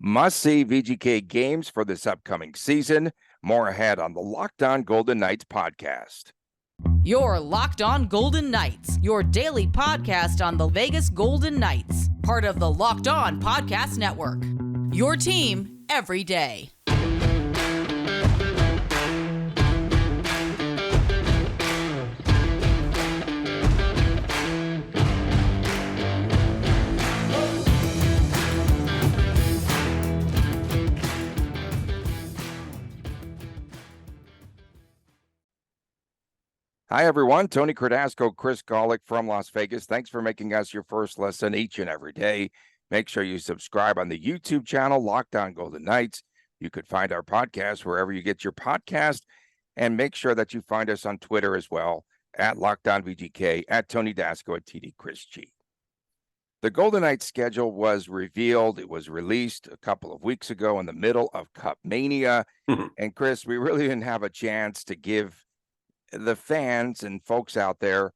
Must-see VGK games for this upcoming season. More ahead on the Locked On Golden Knights podcast. Your Locked On Golden Knights, your daily podcast on the Vegas Golden Knights, part of the Locked On Podcast Network. Your team every day. Hi, everyone. Tony Cardasco, Chris Golick from Las Vegas. Thanks for making us your first listen each and every day. Make sure you subscribe on the YouTube channel, Locked On Golden Knights. You could find our podcast wherever you get your podcast. And make sure that you find us on Twitter as well, at Locked On VGK, at Tony Dasco, at TD Chris G. The Golden Knights schedule was revealed. It was released a couple of weeks ago in the middle of Cup Mania. And Chris, we really didn't have a chance to give the fans and folks out there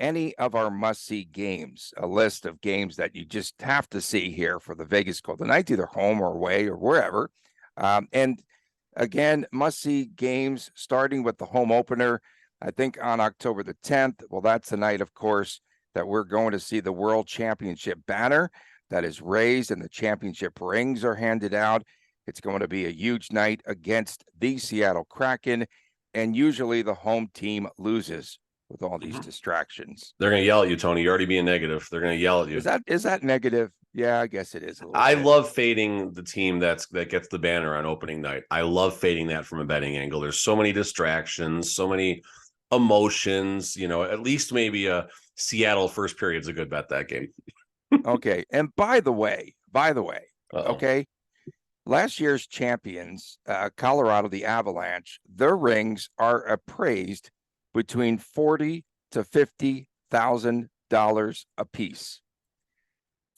any of our must-see games, a list of games that you just have to see here for the Vegas Golden Knights, either home or away or wherever. And again, must-see games starting with the home opener, I think on October the 10th. Well, that's the night, of course, that we're going to see the World Championship banner that is raised and the championship rings are handed out. It's going to be a huge night against the Seattle Kraken. And usually the home team loses with all these distractions. They're going to yell at you, Tony. You're already being negative. They're going to yell at you. Is that negative? Yeah, I guess it is. I love fading the team that gets the banner on opening night. I love fading that from a betting angle. There's so many distractions, so many emotions. You know, at least maybe a Seattle first period is a good bet that game. Okay. And by the way, Uh-oh. okay, last year's champions, Colorado, the Avalanche, their rings are appraised between $40,000 to $50,000 a piece.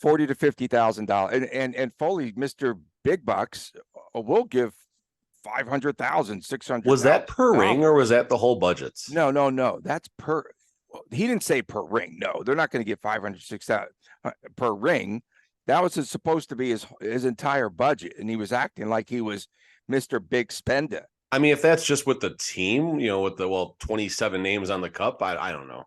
$40,000 to $50,000, and Foley, Mr. Big Bucks, will give $500,000, $600,000. Was that per ring or was that the whole budget? No. That's per. He didn't say per ring. No, they're not going to get $500,000, $600,000 per ring. That was supposed to be his entire budget, and he was acting like he was Mr. Big Spender. I mean, if that's just with the team, you know, with the 27 names on the cup, I don't know.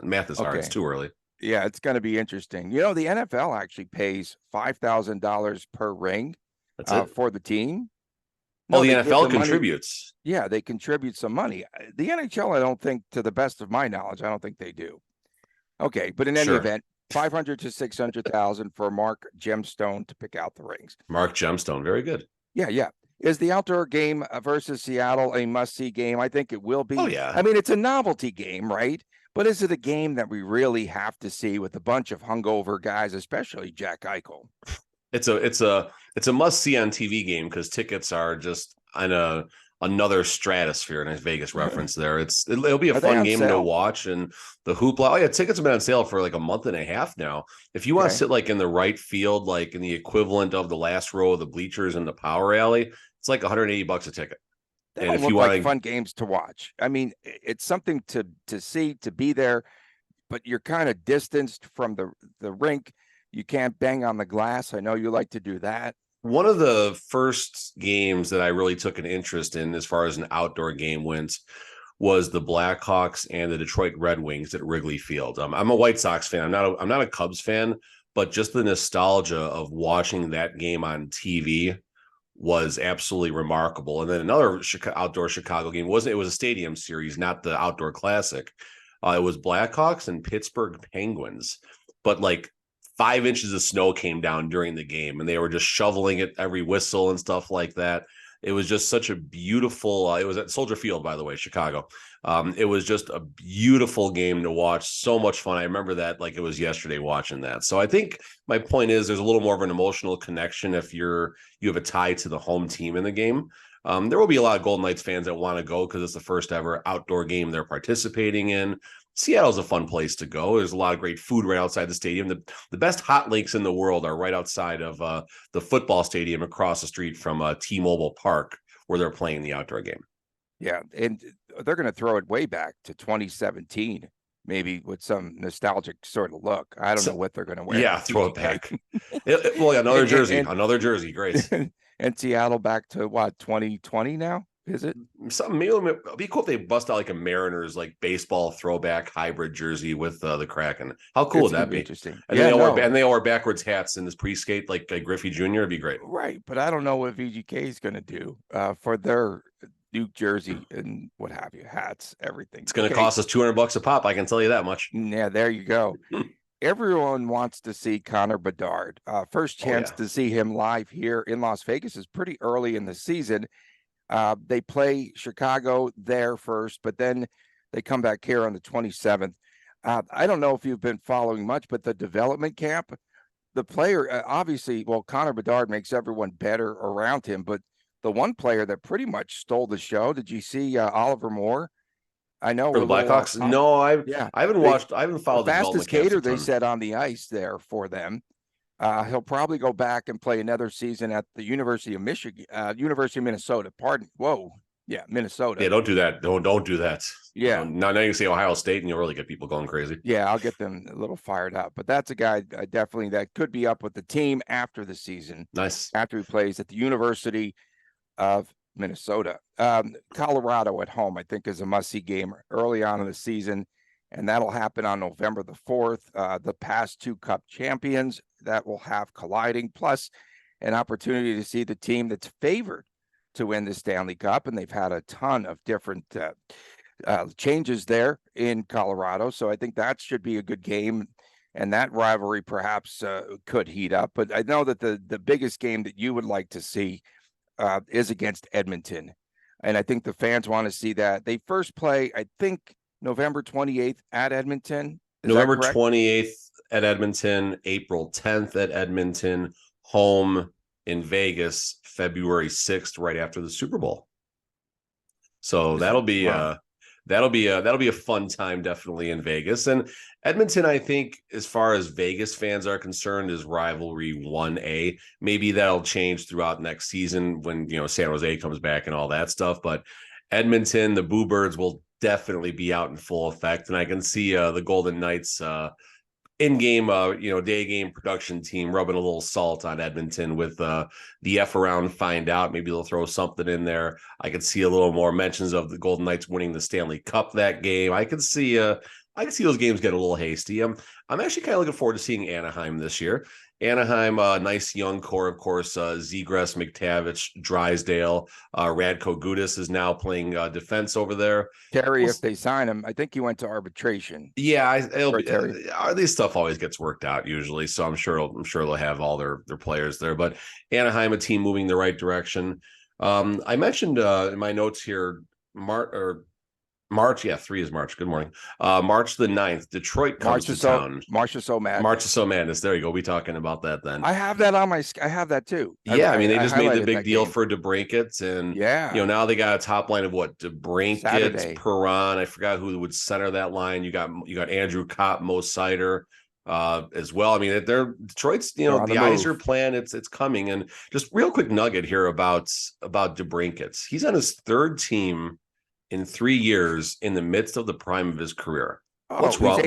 Math is hard. Okay. It's too early. Yeah, it's going to be interesting. You know, the NFL actually pays $5,000 per ring for the team. No, the NFL contributes. Yeah, they contribute some money. The NHL, I don't think, to the best of my knowledge, I don't think they do. Okay, but in any event, $500,000 to $600,000 for Mark Gemstone to pick out the rings. Mark Gemstone, very good. Yeah. Is the outdoor game versus Seattle a must-see game? I think it will be. Oh, yeah. I mean, it's a novelty game, right? But is it a game that we really have to see with a bunch of hungover guys, especially Jack Eichel? It's a must-see on TV game because tickets are just on another stratosphere. Nice Vegas reference there. It'll be a fun game to watch, and the hoopla. Oh yeah, tickets have been on sale for like a month and a half now. If you want to sit like in the right field, like in the equivalent of the last row of the bleachers in the power alley, it's like $180 a ticket. And if you want like fun games to watch, I mean, it's something to see, to be there, but you're kind of distanced from the rink. You can't bang on the glass. I know you like to do that. One of the first games that I really took an interest in as far as an outdoor game went was the Blackhawks and the Detroit Red Wings at Wrigley Field. I'm a White Sox fan. I'm not a Cubs fan, but just the nostalgia of watching that game on TV was absolutely remarkable. And then another outdoor Chicago game it was a stadium series, not the outdoor classic. It was Blackhawks and Pittsburgh Penguins, but like 5 inches of snow came down during the game, and they were just shoveling it every whistle and stuff like that. It was just such a beautiful, it was at Soldier Field, by the way, Chicago. It was just a beautiful game to watch. So much fun. I remember that like it was yesterday watching that. So I think my point is there's a little more of an emotional connection if you have a tie to the home team in the game. There will be a lot of Golden Knights fans that want to go because it's the first ever outdoor game they're participating in. Seattle's a fun place to go. There's a lot of great food right outside the stadium. The best hot links in the world are right outside of the football stadium across the street from T-Mobile Park, where they're playing the outdoor game. Yeah, and they're going to throw it way back to 2017. maybe with some nostalgic sort of look. I don't know what they're going to wear. Yeah, throw it back. Well, yeah, another jersey. Great. And Seattle back to what, 2020 now? Is it? Something, it'd be cool if they bust out like a Mariners like baseball throwback hybrid jersey with the Kraken. How cool would that be? Interesting. And they all wear backwards hats in this pre-skate like Griffey Jr. It'd be great. Right, but I don't know what VGK is going to do for their new jersey and what have you, hats, everything. It's going to cost us $200 a pop. I can tell you that much. Yeah, there you go. Everyone wants to see Connor Bedard. First chance to see him live here in Las Vegas is pretty early in the season. They play Chicago there first, but then they come back here on the 27th. I don't know if you've been following much, but the development camp, the player, obviously, well, Connor Bedard makes everyone better around him, but the one player that pretty much stole the show, did you see Oliver Moore? I know for the Blackhawks. No, I haven't watched. I haven't followed the fastest skater they said on the ice there for them. He'll probably go back and play another season at the University of Michigan, University of Minnesota. Minnesota. Yeah, don't do that. Don't do that. Yeah. Now you can say Ohio State, and you'll really get people going crazy. Yeah, I'll get them a little fired up. But that's a guy definitely that could be up with the team after the season. Nice. After he plays at the University of Minnesota. Colorado at home, I think, is a must-see game early on in the season, and that'll happen on November the 4th. The past two Cup champions that will have colliding, plus an opportunity to see the team that's favored to win the Stanley Cup, and they've had a ton of different changes there in Colorado, so I think that should be a good game, and that rivalry perhaps could heat up. But I know that the biggest game that you would like to see is against Edmonton. And I think the fans want to see that. They first play, I think, November 28th at Edmonton. November 28th at Edmonton, April 10th at Edmonton, home in Vegas, February 6th, right after the Super Bowl. So that'll be a fun time, definitely, in Vegas. And Edmonton, I think, as far as Vegas fans are concerned, is rivalry 1A. Maybe that'll change throughout next season when, San Jose comes back and all that stuff. But Edmonton, the Boo Birds will definitely be out in full effect. And I can see the Golden Knights in-game, day game production team rubbing a little salt on Edmonton with the F around find out. Maybe they'll throw something in there. I could see a little more mentions of the Golden Knights winning the Stanley Cup that game. I could see those games get a little hasty. I'm actually kind of looking forward to seeing Anaheim this year. Anaheim, nice young core, of course. Zegras, McTavish, Drysdale, Radko Gudas is now playing defense over there. Terry, if they sign him, I think he went to arbitration. Yeah, this stuff always gets worked out usually, so I'm sure they'll have all their players there. But Anaheim, a team moving the right direction. I mentioned in my notes here, March, 3 is March. Good morning. March the 9th, Detroit comes to town. March is so mad. March is so madness. There you go. We'll be talking about that then. I have that on I have that too. Yeah, they just made the big deal for DeBrincat, and now they got a top line of what? DeBrincat, Perron. I forgot who would center that line. You got Andrew Kopp, Mo Sider as well. They're Detroit's, the Yzer plan, it's coming. And just real quick nugget here about DeBrincat. He's on his third team in 3 years in the midst of the prime of his career. What's wrong?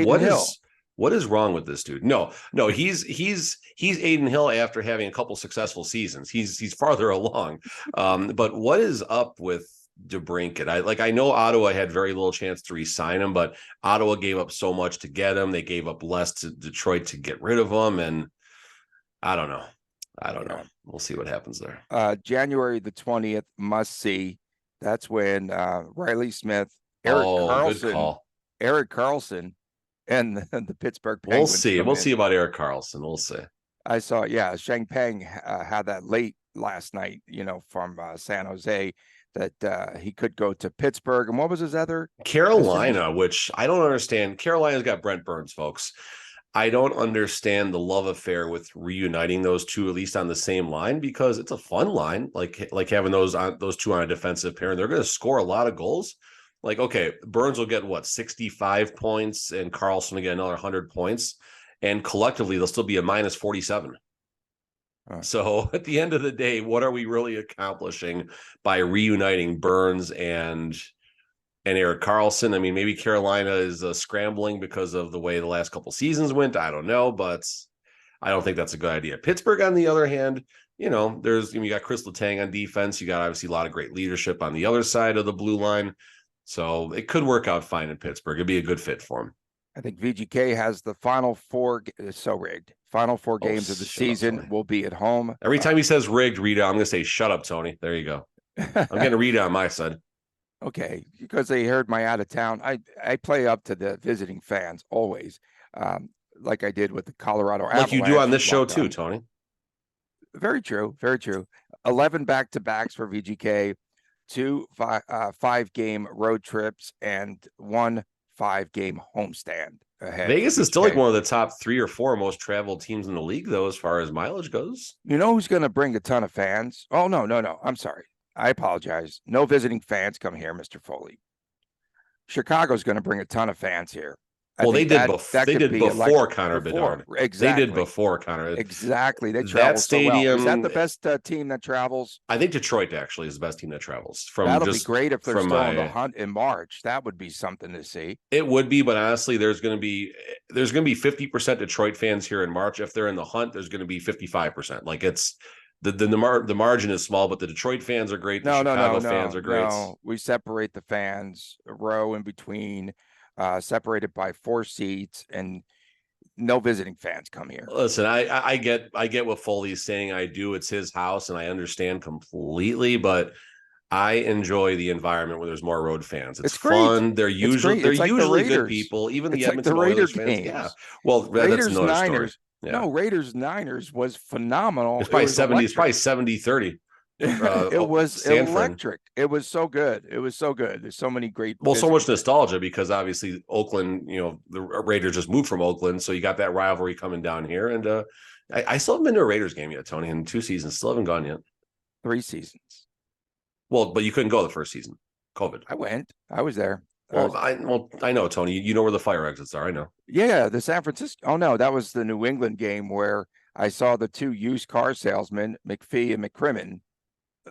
What is wrong with this dude? No, he's Aiden Hill after having a couple successful seasons. He's farther along. But what is up with DeBrincat? I know Ottawa had very little chance to re-sign him, but Ottawa gave up so much to get him. They gave up less to Detroit to get rid of him, and I don't know. We'll see what happens there. January the 20th, must see. That's when Riley Smith, Eric Carlson, and the Pittsburgh Penguins. We'll see about Eric Carlson. We'll see. I saw, Sheng Peng had that late last night, from San Jose, that he could go to Pittsburgh. And what was his other? Carolina, which I don't understand. Carolina's got Brent Burns, folks. I don't understand the love affair with reuniting those two, at least on the same line, because it's a fun line, like having those two on a defensive pair, and they're going to score a lot of goals. Okay, Burns will get 65 points, and Carlson will get another 100 points, and collectively they'll still be a minus 47. So at the end of the day, what are we really accomplishing by reuniting Burns and and Erik Karlsson. I mean, maybe Carolina is scrambling because of the way the last couple seasons went. I don't know, but I don't think that's a good idea. Pittsburgh, on the other hand, you got Chris Letang on defense. You got obviously a lot of great leadership on the other side of the blue line. So it could work out fine in Pittsburgh. It'd be a good fit for him. I think VGK has the final four. So rigged. Final four games of the season will be at home. Every time he says rigged, Rita, I'm going to say, shut up, Tony. There you go. I'm getting Rita on my side. Okay, because they heard my out of town. I play up to the visiting fans always, like I did with the Colorado Avalanche. Like you do on this show too, Tony. Very true. Very true. 11 back-to-backs for VGK, 2 5-game road trips, and 1 5-game homestand ahead. Vegas is still like one of the top 3 or 4 most traveled teams in the league, though, as far as mileage goes. You know who's going to bring a ton of fans? Oh, no. I'm sorry. I apologize. No visiting fans come here, Mr. Foley. Chicago's going to bring a ton of fans here. They did before Connor Bedard. Exactly. They did before Connor. Exactly. They travel that stadium. So well. Is that the best team that travels? I think Detroit actually is the best team that travels. That'll be great if they're still on the hunt in March. That would be something to see. It would be, but honestly, there's going to be 50% Detroit fans here in March. If they're in the hunt, there's going to be 55%. Like it's the margin is small, but the Detroit fans are great. The Chicago fans are great. No, we separate the fans, a row in between. Separated by 4 seats, and no visiting fans come here. Listen, I get what Foley's saying. I do. It's his house, and I understand completely, but I enjoy the environment where there's more road fans. It's fun. They're usually good people. Even the Edmonton Oilers fans. Games. Yeah. Well, Raiders, that's another Niners. Story. Yeah. No, Raiders Niners was phenomenal. It's probably 70. It's probably 70-30. It was Stanford. Electric. It was so good. There's so many great. So much nostalgia because obviously Oakland, the Raiders just moved from Oakland, so you got that rivalry coming down here. And I still haven't been to a Raiders game yet, Tony. In 2 seasons, still haven't gone yet. 3 seasons. Well, but you couldn't go the first season, COVID. I went. I was there. I know, Tony. You know where the fire exits are. I know. Yeah, the San Francisco. Oh no, that was the New England game where I saw the 2 used car salesmen, McPhee and McCrimmon,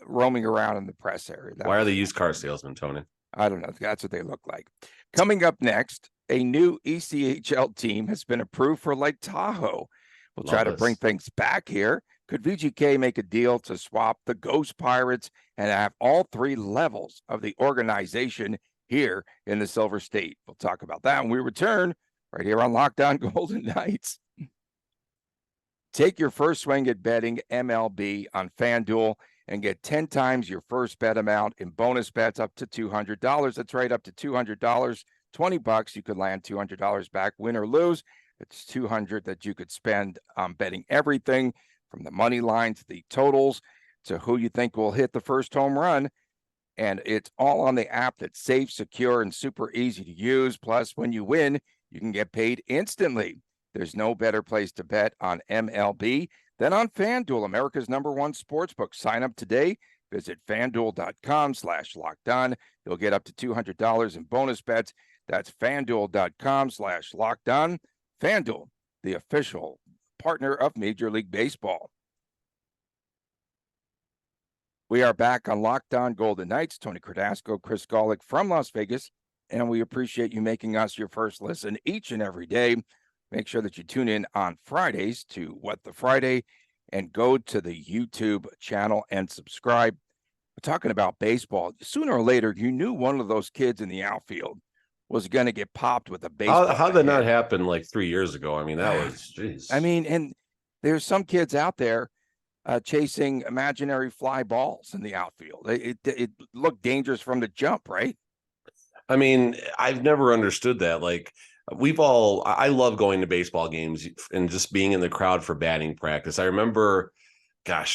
roaming around in the press area. Why are they used car salesmen, Tony? I don't know. That's what they look like. Coming up next, a new ECHL team has been approved for Lake Tahoe. We'll try to bring things back here. Could VGK make a deal to swap the Ghost Pirates and have all 3 levels of the organization here in the Silver State? We'll talk about that when we return right here on Locked On Golden Knights. Take your first swing at betting MLB on FanDuel and get 10 times your first bet amount in bonus bets up to $200. That's right, up to $200. $20, you could land $200 back, win or lose. It's $200 that you could spend on betting everything from the money line to the totals to who you think will hit the first home run. And it's all on the app that's safe, secure, and super easy to use. Plus, when you win, you can get paid instantly. There's no better place to bet on MLB than on FanDuel, America's #1 sportsbook. Sign up today. Visit FanDuel.com/lockedon. You'll get up to $200 in bonus bets. That's FanDuel.com/lockedon. FanDuel, the official partner of Major League Baseball. We are back on Locked On Golden Knights. Tony Cardasco, Chris Golick from Las Vegas, and we appreciate you making us your first listen each and every day. Make sure that you tune in on Fridays to What the Friday and go to the YouTube channel and subscribe. We're talking about baseball. Sooner or later, you knew one of those kids in the outfield was going to get popped with a baseball. How did that not happen like 3 years ago? I mean, that was, jeez. I mean, and there's some kids out there chasing imaginary fly balls in the outfield. It looked dangerous from the jump, right? I mean, I've never understood that. Like, I love going to baseball games and just being in the crowd for batting practice. I remember,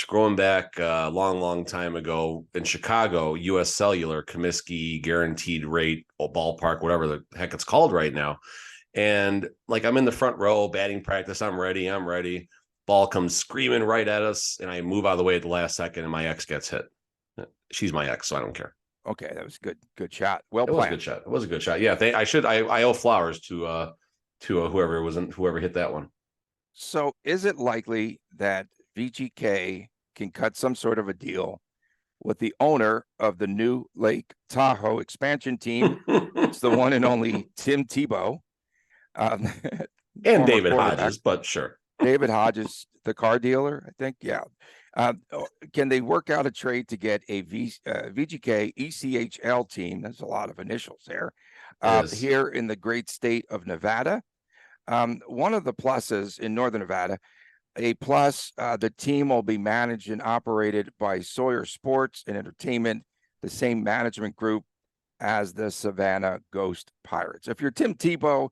going back a long time ago in Chicago, US Cellular, Comiskey, guaranteed rate, ballpark, whatever the heck it's called right now. And like, I'm in the front row, batting practice. I'm ready. Ball comes screaming right at us. And I move out of the way at the last second and my ex gets hit. She's my ex, so I don't care. Okay, that was good shot. Well played. It was a good shot. Yeah, I owe flowers to whoever hit that one. So, is it likely that VGK can cut some sort of a deal with the owner of the new Lake Tahoe expansion team. It's the one and only Tim Tebow. And former David quarterback. Hodges, but sure. David Hodges, the car dealer, I think. Yeah. Can they work out a trade to get a VGK ECHL team? There's a lot of initials there. Here in the great state of Nevada. One of the pluses in Northern Nevada, a plus, the team will be managed and operated by Sawyer Sports and Entertainment, the same management group as the Savannah Ghost Pirates. If you're Tim Tebow,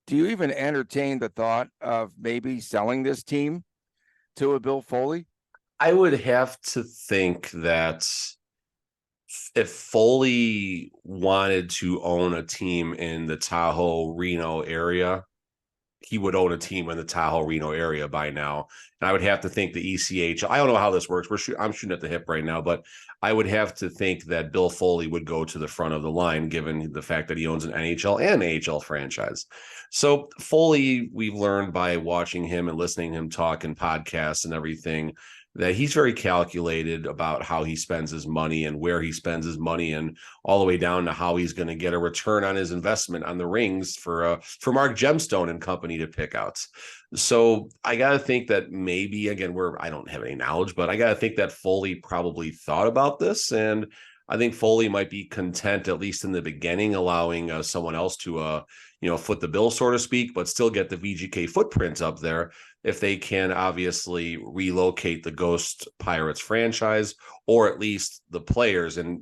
do you even entertain the thought of maybe selling this team to a Bill Foley? I would have to think that if Foley wanted to own a team in the Tahoe, Reno area, he would own a team in the Tahoe, Reno area by now. And I would have to think the ECH, I don't know how this works. I'm shooting at the hip right now, but I would have to think that Bill Foley would go to the front of the line, given the fact that he owns an NHL and AHL franchise. So Foley, we've learned by watching him and listening to him talk in podcasts and everything, that he's very calculated about how he spends his money and where he spends his money, and all the way down to how he's going to get a return on his investment on the rings for Mark Gemstone and company to pick out. So I got to think that maybe, again, I don't have any knowledge, but I got to think that Foley probably thought about this, and I think Foley might be content, at least in the beginning, allowing someone else to foot the bill, so to speak, but still get the VGK footprint up there if they can obviously relocate the Ghost Pirates franchise, or at least the players, and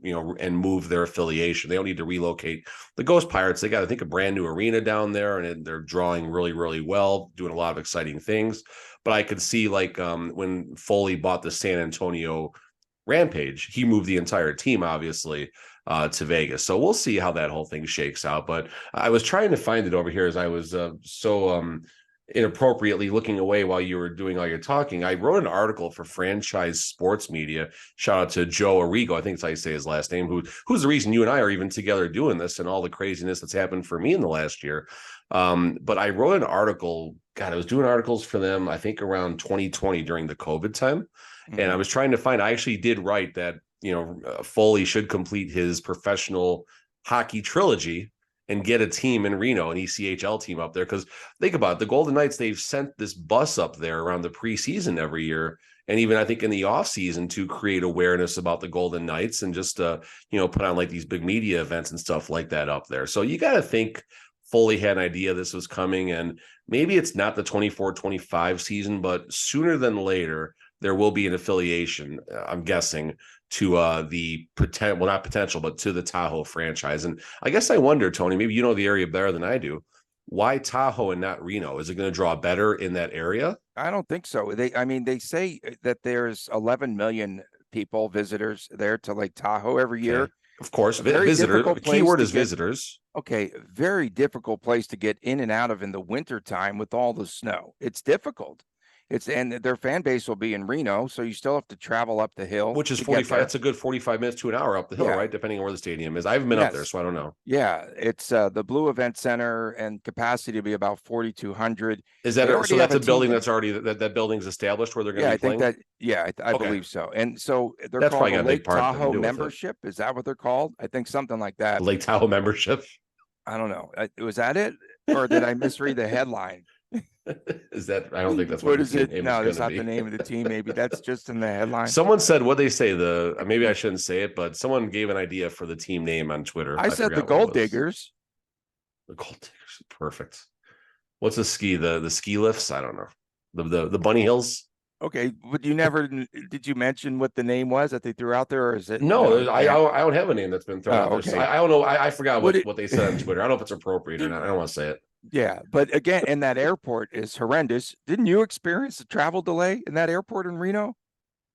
move their affiliation. They don't need to relocate the Ghost Pirates. They got, I think, a brand new arena down there, and they're drawing really, really well, doing a lot of exciting things. But I could see, like, when Foley bought the San Antonio Rampage, he moved the entire team, obviously, to Vegas. So we'll see how that whole thing shakes out. But I was trying to find it over here as I was so inappropriately looking away while you were doing all your talking. I wrote an article for Franchise Sports Media. Shout out to Joe Arrigo, I think that's how you say his last name, who's the reason you and I are even together doing this and all the craziness that's happened for me in the last year. But I wrote an article. God, I was doing articles for them, I think, around 2020 during the COVID time. Mm-hmm. And I was trying to find, I actually did write that, Foley should complete his professional hockey trilogy and get a team in Reno, an ECHL team up there. Because think about it, the Golden Knights, they've sent this bus up there around the preseason every year. And even I think in the offseason to create awareness about the Golden Knights and just, put on like these big media events and stuff like that up there. So you got to think Foley had an idea this was coming, and maybe it's not the 24-25 season, but sooner than later, there will be an affiliation, I'm guessing, to the potential, well, not potential, but to the Tahoe franchise. And I guess I wonder, Tony, maybe you know the area better than I do. Why Tahoe and not Reno? Is it going to draw better in that area? I don't think so. They say that there's 11 million visitors there to Lake Tahoe every year. Okay. Of course, visitors. The keyword is visitors. Okay, very difficult place to get in and out of in the wintertime with all the snow. It's difficult. And their fan base will be in Reno, so you still have to travel up the hill, which is 45. That's a good 45 minutes to an hour up the hill, right? Depending on where the stadium is. I haven't been up there, so I don't know. Yeah, it's the Blue Event Center, and capacity to be about 4,200. Is that so? That's a building that's already that building's established where they're going to be playing. I believe so. And so they're called the Lake Tahoe membership. Is that what they're called? I think something like that. Lake Tahoe membership. I don't know. Was that it, or did I misread the headline? Is that? I don't think that's what is it. No, that's not the name of the team. Maybe that's just in the headline. Someone said, what they say, maybe I shouldn't say it, but someone gave an idea for the team name on Twitter. I said the Gold Diggers. The Gold Diggers, perfect. What's the ski lifts? I don't know. The Bunny Hills. Okay, but did you mention what the name was that they threw out there, or is it? No, I don't have a name that's been thrown out there. Okay. So I don't know. I forgot what they said on Twitter. I don't know if it's appropriate or not. I don't want to say it. Yeah, but again, and that airport is horrendous. Didn't you experience a travel delay in that airport in Reno?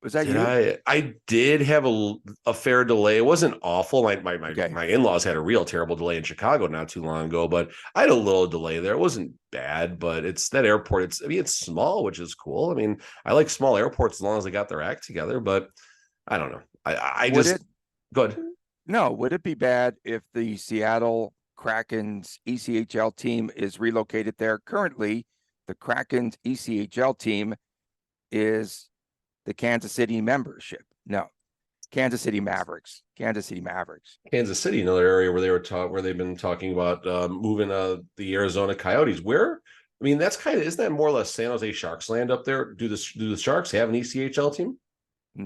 Was that you? I did have a fair delay. It wasn't awful. My in-laws had a real terrible delay in Chicago not too long ago, but I had a little delay there. It wasn't bad, but it's that airport. It's small, which is cool. I mean, I like small airports as long as they got their act together, but I don't know. Good. No, would it be bad if the Seattle Kraken's ECHL team is relocated there? Currently, the Kraken's ECHL team is the Kansas City membership. No. Kansas City Mavericks. Kansas City, another area where they've been talking about moving the Arizona Coyotes. Isn't that more or less San Jose Sharks land up there? Do the Sharks have an ECHL team?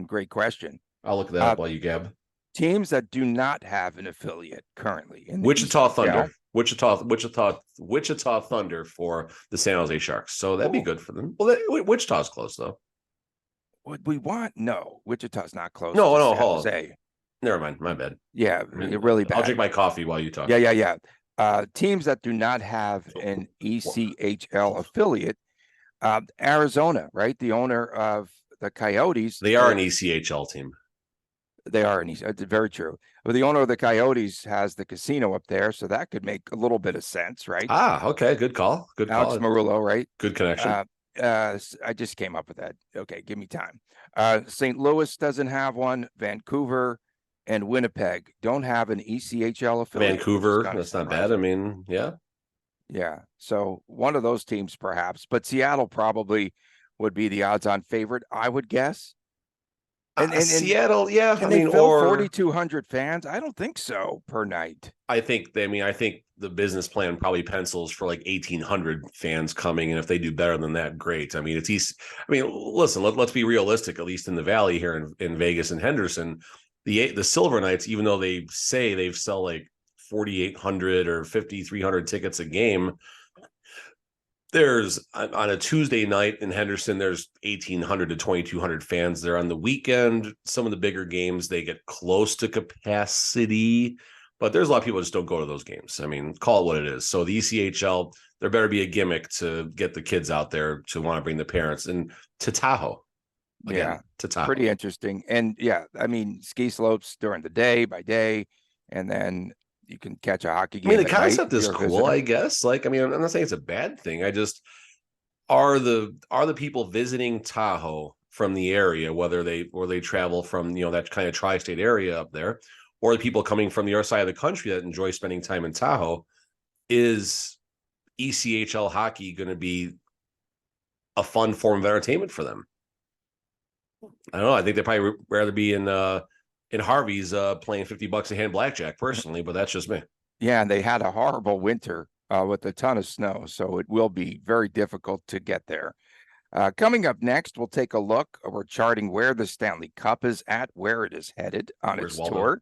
Great question. I'll look that up while you gab. Teams that do not have an affiliate currently in the Wichita ECHL. Thunder. Wichita Thunder for the San Jose Sharks. So that'd be good for them. Well, Wichita's close though. What we want? No, Wichita's not close. No, San Jose. Never mind. My bad. Yeah, really bad. I'll drink my coffee while you talk. Yeah. Teams that do not have an ECHL affiliate, Arizona, right? The owner of the Coyotes. They are an ECHL team. They are an ECHL. It's very true. But the owner of the Coyotes has the casino up there, so that could make a little bit of sense, right? Okay. Good call. Alex Marullo, right? Good connection. I just came up with that. Okay, give me time. St. Louis doesn't have one. Vancouver and Winnipeg don't have an ECHL affiliate. Vancouver, that's not bad. I mean, yeah. Yeah. So one of those teams perhaps, but Seattle probably would be the odds-on favorite, I would guess. And Seattle, yeah. Can they fill 4,200 fans? I don't think so per night. I think the business plan probably pencils for like 1,800 fans coming, and if they do better than that, great. I mean, listen, let's be realistic. At least in the Valley here in Vegas and Henderson, the Silver Knights, even though they say they sell like 4,800 or 5,300 tickets a game, there's on a Tuesday night in Henderson, there's 1,800 to 2,200 fans there. On the weekend, some of the bigger games, they get close to capacity, but there's a lot of people that just don't go to those games. I mean, call it what it is. So the ECHL, there better be a gimmick to get the kids out there to want to bring the parents and to Tahoe. Again, to Tahoe. Pretty interesting. And yeah, I mean, ski slopes during the day by day, and then you can catch a hockey game. I mean, the concept is cool, I guess. Like, I mean, I'm not saying it's a bad thing. I just are the people visiting Tahoe from the area, whether they travel from that kind of tri-state area up there, or the people coming from the other side of the country that enjoy spending time in Tahoe, is ECHL hockey going to be a fun form of entertainment for them? I don't know. I think they'd probably rather be in Harvey's playing $50 a hand blackjack personally, but that's just me. Yeah, and they had a horrible winter with a ton of snow, so it will be very difficult to get there. Coming up next, we'll take a look. We're charting where the Stanley Cup is at, where it is headed on its tour,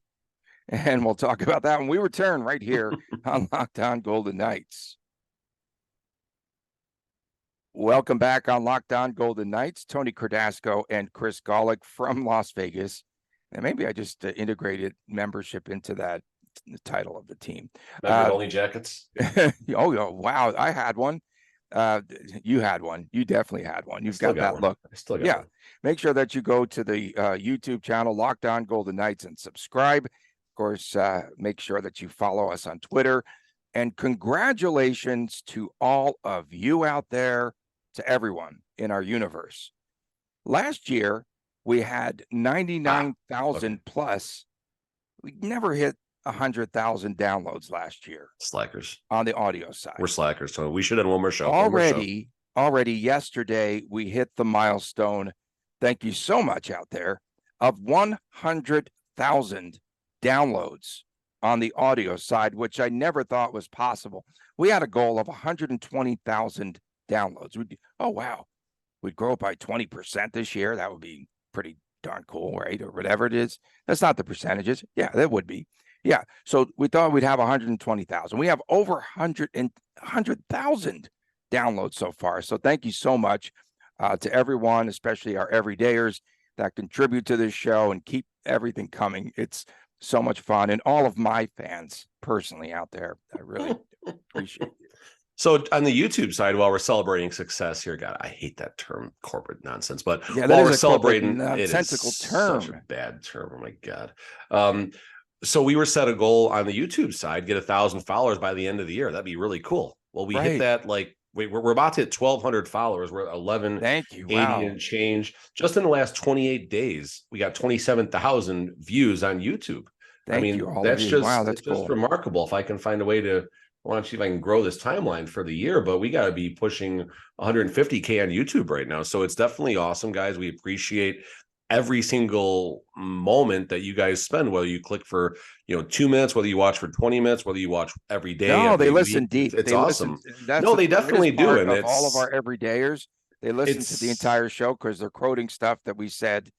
and we'll talk about that when we return right here on Locked On Golden Knights. Welcome back on Locked On Golden Knights. Tony Cardasco and Chris Golick from Las Vegas. And maybe I just integrated membership into the title of the team. Only jackets? Oh, wow. I had one. You had one. You definitely had one. You've got that look. I still got one. Make sure that you go to the YouTube channel, Locked On Golden Knights, and subscribe. Of course, make sure that you follow us on Twitter. And congratulations to all of you out there, to everyone in our universe. Last year, we had 99,000 plus. We never hit 100,000 downloads last year. Slackers. On the audio side. We're slackers. So we should have one more show. Already yesterday, we hit the milestone. Thank you so much out there, of 100,000 downloads on the audio side, which I never thought was possible. We had a goal of 120,000 downloads. We'd grow by 20% this year. That would be pretty darn cool, right? Or whatever it is. That's not the percentages. Yeah, that would be. Yeah. So we thought we'd have 120,000. We have over 100,000 downloads so far. So thank you so much to everyone, especially our everydayers that contribute to this show and keep everything coming. It's so much fun. And all of my fans personally out there, I really appreciate it. So on the YouTube side, while we're celebrating success here, God, I hate that term, corporate nonsense. But yeah, while we're celebrating, nonsensical term. Such a bad term. Oh my God. So we were set a goal on the YouTube side, get 1,000 followers by the end of the year. That'd be really cool. Well, we hit that we're about to hit 1,200 followers. We're at 1180 and change. Just in the last 28 days, we got 27,000 views on YouTube. That's just remarkable. If I can find a way to. I want to see if I can grow this timeline for the year, but we got to be pushing 150K on YouTube right now. So it's definitely awesome, guys. We appreciate every single moment that you guys spend, whether you click for 2 minutes, whether you watch for 20 minutes, whether you watch every day, No, they every listen week. deep. It's They awesome. listen. That's No, the they definitely greatest do. part And of all of our everydayers. They listen to the it's entire show because they're quoting stuff that we said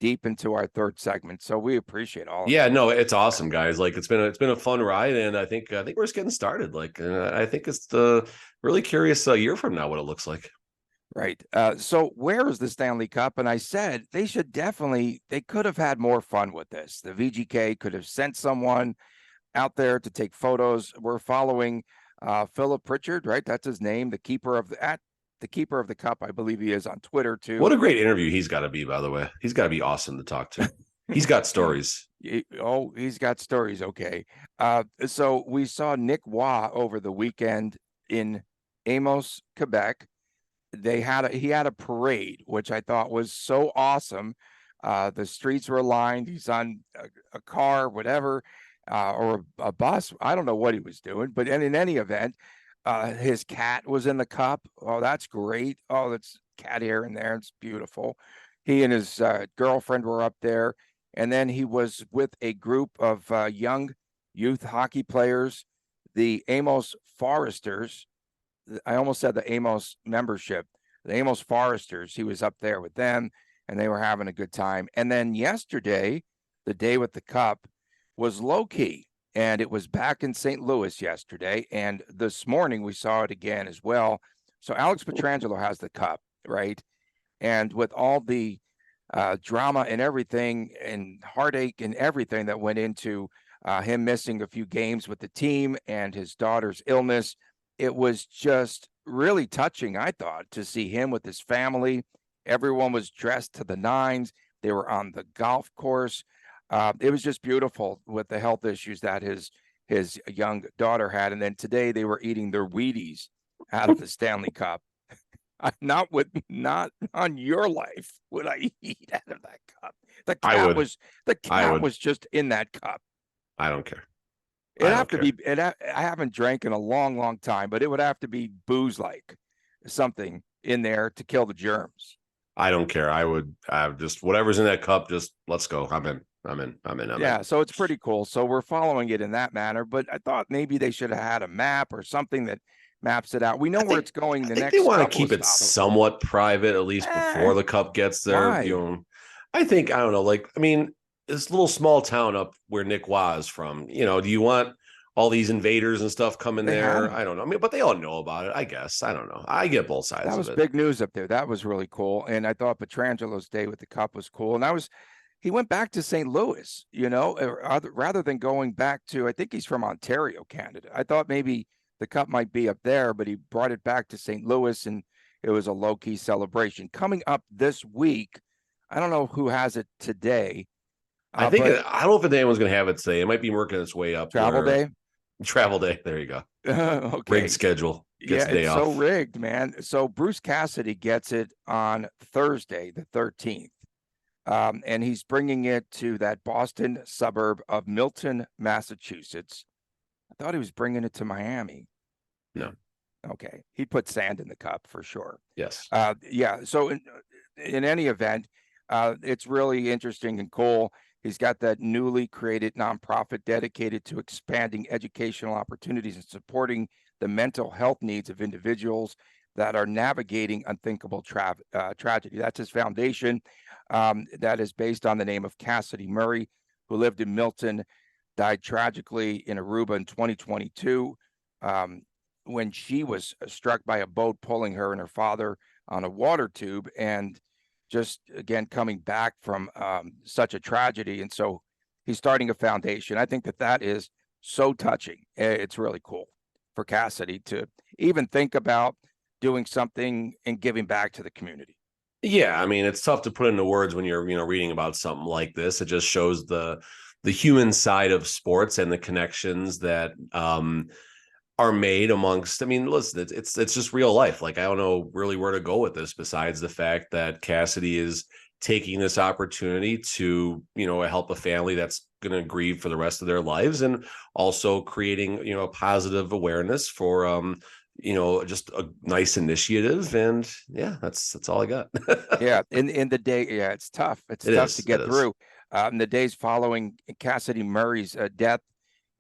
deep into our third segment. So we appreciate all of yeah, it. no, it's awesome, guys. Like it's been a fun ride, and I think we're just getting started. Like I think it's the really curious a year from now what it looks like. Right. So where is the Stanley Cup? And I said they could have had more fun with this. The VGK could have sent someone out there to take photos. We're following Philip Pritchard, right? That's his name, the keeper of the cup. I believe he is on Twitter too. What a great interview he's got to be, by the way. He's got to be awesome to talk to. He's got stories. He's got stories. Okay. So we saw Nick Waugh over the weekend in Amos, Quebec. He had a parade, which I thought was so awesome. The streets were lined. He's on a car, whatever, or a bus. I don't know what he was doing, but in any event, his cat was in the cup. Oh, that's great. Oh, that's cat hair in there. It's beautiful. He and his girlfriend were up there, and then he was with a group of young youth hockey players, the Amos Foresters. I almost said the Amos membership, the Amos Foresters. He was up there with them, and they were having a good time. And then yesterday, the day with the cup, was low key, and it was back in St. Louis yesterday. And this morning we saw it again as well. So Alex Pietrangelo has the cup, right? And with all the drama and everything, and heartache and everything that went into him missing a few games with the team and his daughter's illness, it was just really touching, I thought, to see him with his family. Everyone was dressed to the nines. They were on the golf course. It was just beautiful with the health issues that his young daughter had. And then today they were eating their Wheaties out of the Stanley Cup. Not on your life would I eat out of that cup. The cat was just in that cup. I don't care. I haven't drank in a long, long time, but it would have to be booze like something in there to kill the germs. I don't care. I would just whatever's in that cup, just let's go. I'm in. Yeah, so it's pretty cool. So we're following it in that manner, but I thought maybe they should have had a map or something that maps it out. We know where it's going. They want to keep it somewhat private, at least before the cup gets there. Why? I don't know. Like, I mean, this little small town up where Nick Waugh is from, do you want all these invaders and stuff coming there? I don't know. I mean, but they all know about it, I guess. I don't know. I get both sides of it. That was big news up there. That was really cool. And I thought Pietrangelo's day with the cup was cool. And he went back to St. Louis, rather than going back to, I think he's from Ontario, Canada. I thought maybe the cup might be up there, but he brought it back to St. Louis, and it was a low-key celebration. Coming up this week, I don't know who has it today. I don't know if anyone's going to have it today. It might be working its way up. Travel day. There you go. Okay. Rigged schedule. Gets the day off. So rigged, man. So Bruce Cassidy gets it on Thursday, the 13th. And he's bringing it to that Boston suburb of Milton, Massachusetts. I thought he was bringing it to Miami. No. Okay. He put sand in the cup for sure. Yes. Yeah. So in any event, it's really interesting and cool. He's got that newly created nonprofit dedicated to expanding educational opportunities and supporting the mental health needs of individuals that are navigating unthinkable tragedy. That's his foundation. That is based on the name of Cassidy Murray, who lived in Milton, died tragically in Aruba in 2022 when she was struck by a boat pulling her and her father on a water tube, and just again coming back from such a tragedy. And so he's starting a foundation. I think that is so touching. It's really cool for Cassidy to even think about doing something and giving back to the community. Yeah, I mean, it's tough to put into words when you're reading about something like this. It just shows the human side of sports and the connections that are made amongst. I mean, listen, it's just real life. Like, I don't know really where to go with this besides the fact that Cassidy is taking this opportunity to help a family that's going to grieve for the rest of their lives, and also creating a positive awareness for just a nice initiative. And yeah, that's all I got. Yeah, in the day, yeah, it's tough. It's tough to get through. In the days following Cassidy Murray's death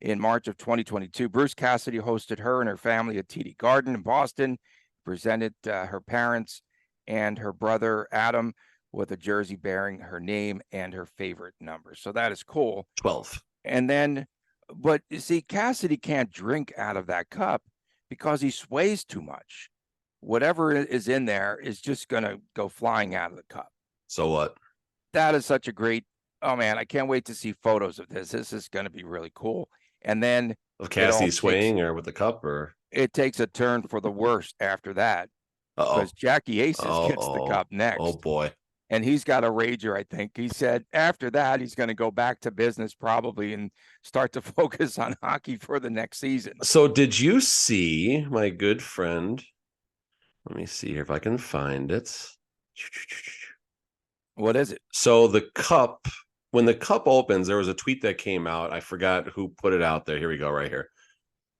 in March of 2022, Bruce Cassidy hosted her and her family at TD Garden in Boston, presented her parents and her brother Adam with a jersey bearing her name and her favorite number. So that is cool. 12. And then, but you see, Cassidy can't drink out of that cup because he sways too much. Whatever is in there is just going to go flying out of the cup. So what? That is such a great, oh man, I can't wait to see photos of this. This is going to be really cool. And then of Cassidy swaying or with the cup, or it takes a turn for the worst after that. Because Jackie Aces gets the cup next. Oh boy. And he's got a rager, I think. He said after that, he's going to go back to business probably and start to focus on hockey for the next season. So did you see my good friend? Let me see here if I can find it. What is it? So the cup, when the cup opens, there was a tweet that came out. I forgot who put it out there. Here we go, right here.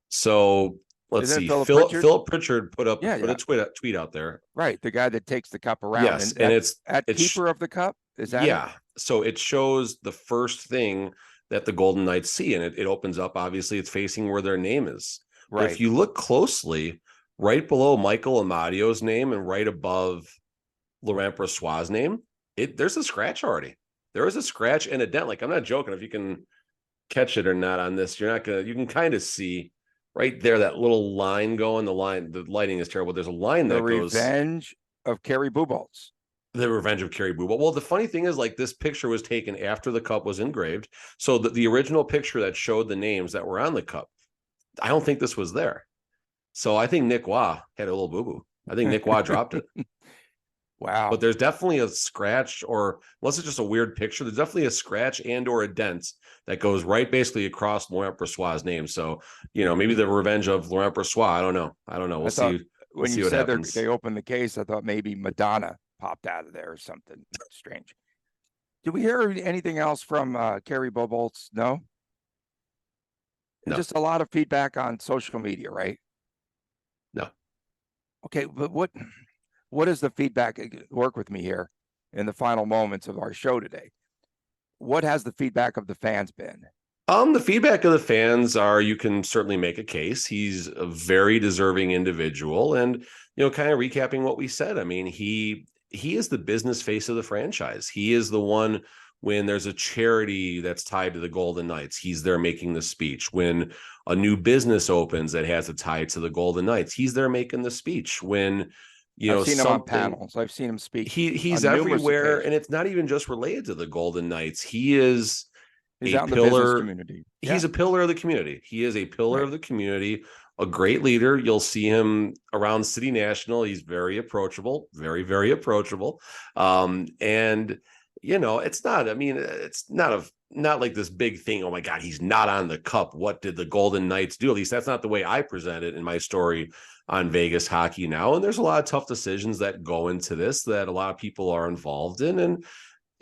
So let's see. Philip Pritchard put a tweet out there. Right, the guy that takes the cup around. Yes, and it's keeper of the cup. Is that it? So it shows the first thing that the Golden Knights see, and it opens up. Obviously, it's facing where their name is. Right. But if you look closely, right below Michael Amadio's name and right above Laurent Brossois' name, there's a scratch already. There is a scratch and a dent. Like, I'm not joking. If you can catch it or not on this, you can kind of see right there that little line going. The lighting is terrible. There's a line that goes. The Revenge of Kerry Bubolz. The Revenge of Kerry Bubolz. Well, the funny thing is, like, this picture was taken after the cup was engraved. So the original picture that showed the names that were on the cup, I don't think this was there. So I think Nick Waugh had a little boo-boo. I think Nick Waugh dropped it. Wow. But there's definitely a scratch, or unless it's just a weird picture, there's definitely a scratch and or a dent that goes right basically across Laurent Brossois' name. So, maybe the Revenge of Laurent Brossois. I don't know. We'll see. When you said they opened the case, I thought maybe Madonna popped out of there or something strange. Did we hear anything else from Kerry Bubolz? No? Just a lot of feedback on social media, right? No. Okay, but what is the feedback? Work with me here in the final moments of our show today. What has the feedback of the fans been? The feedback of the fans are, you can certainly make a case. He's a very deserving individual, and kind of recapping what we said. I mean, he is the business face of the franchise. He is the one. When there's a charity that's tied to the Golden Knights, he's there making the speech. When a new business opens that has a tie to the Golden Knights, he's there making the speech. When I've seen him on panels, I've seen him speak. He's everywhere, and it's not even just related to the Golden Knights. He's a pillar. Community. He's a pillar of the community. He is a pillar of the community. A great leader. You'll see him around City National. He's very approachable, very, very approachable. And it's not, it's not like this big thing. Oh my God, he's not on the cup. What did the Golden Knights do? At least that's not the way I present it in my story on Vegas Hockey Now. And there's a lot of tough decisions that go into this that a lot of people are involved in. And,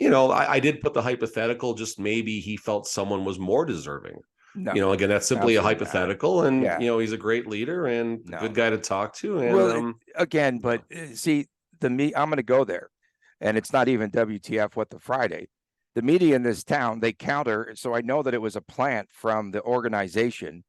I did put the hypothetical, just maybe he felt someone was more deserving. No, again, that's simply a hypothetical. And, he's a great leader and a good guy to talk to. And but see, I'm going to go there. And it's not even WTF what the Friday. The media in this town, they counter. So I know that it was a plant from the organization.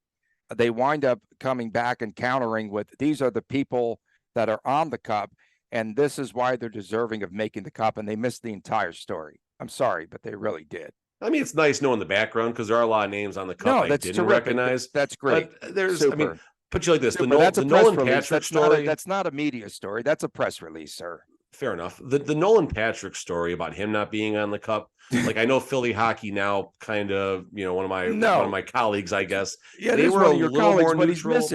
They wind up coming back and countering with, these are the people that are on the cup, and this is why they're deserving of making the cup. And they missed the entire story. I'm sorry, but they really did. I mean, it's nice knowing the background because there are a lot of names on the cup I didn't recognize. That's great. But put you like this. That's a Nolan Patrick story. That's not a media story. That's a press release, sir. Fair enough. The Nolan Patrick story about him not being on the cup, like I know Philly Hockey Now kind of, one of my colleagues, I guess. Yeah, they were a little more neutral.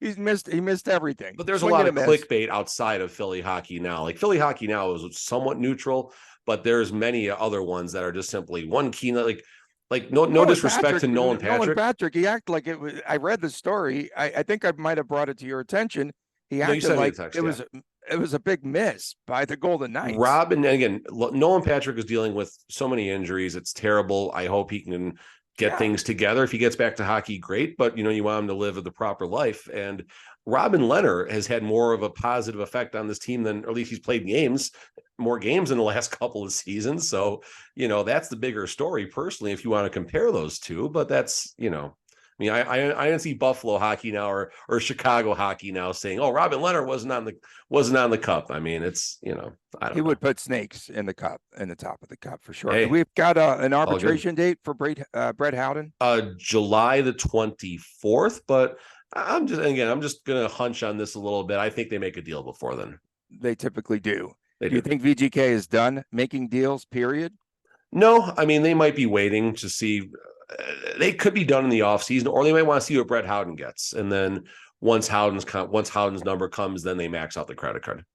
He missed everything. But there's a lot of clickbait outside of Philly Hockey Now. Like Philly Hockey Now is somewhat neutral, but there's many other ones that are just simply one key, like no disrespect to Nolan Patrick. Nolan Patrick, he acted like it was. I read the story. I think I might have brought it to your attention. He acted like it was a big miss by the Golden Knights. Rob, and again, Nolan Patrick is dealing with so many injuries. It's terrible. I hope he can get things together. If he gets back to hockey, great. But, you want him to live the proper life. And Robin Lehner has had more of a positive effect on this team than, or at least he's played more games in the last couple of seasons. So, that's the bigger story personally, if you want to compare those two, but that's, I don't see Buffalo hockey now or Chicago hockey now saying, "Oh, Robin Lehner wasn't on the cup." I mean, it's I don't He know. would put snakes in the cup, in the top of the cup for sure. Hey, we've got an arbitration date for Brett Howden. July the 24th, but I'm just gonna hunch on this a little bit. I think they make a deal before then. They typically do. Do you think VGK is done making deals? Period. No, I mean they might be waiting to see. They could be done in the offseason, or they might want to see what Brett Howden gets, and then once Howden's number comes, then they max out the credit card.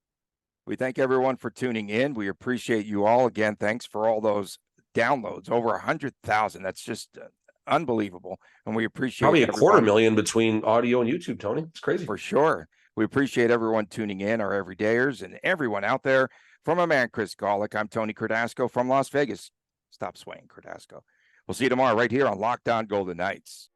We thank everyone for tuning in. We appreciate you all. Again, thanks for all those downloads, over 100,000. That's just unbelievable, and we appreciate probably 250,000 between audio and YouTube. Tony, it's crazy for sure. We appreciate everyone tuning in, our everydayers, and everyone out there. From my man Chris Golick, I'm Tony Cardasco from Las Vegas. Stop swaying, Cardasco. We'll see you tomorrow right here on Locked On Golden Knights.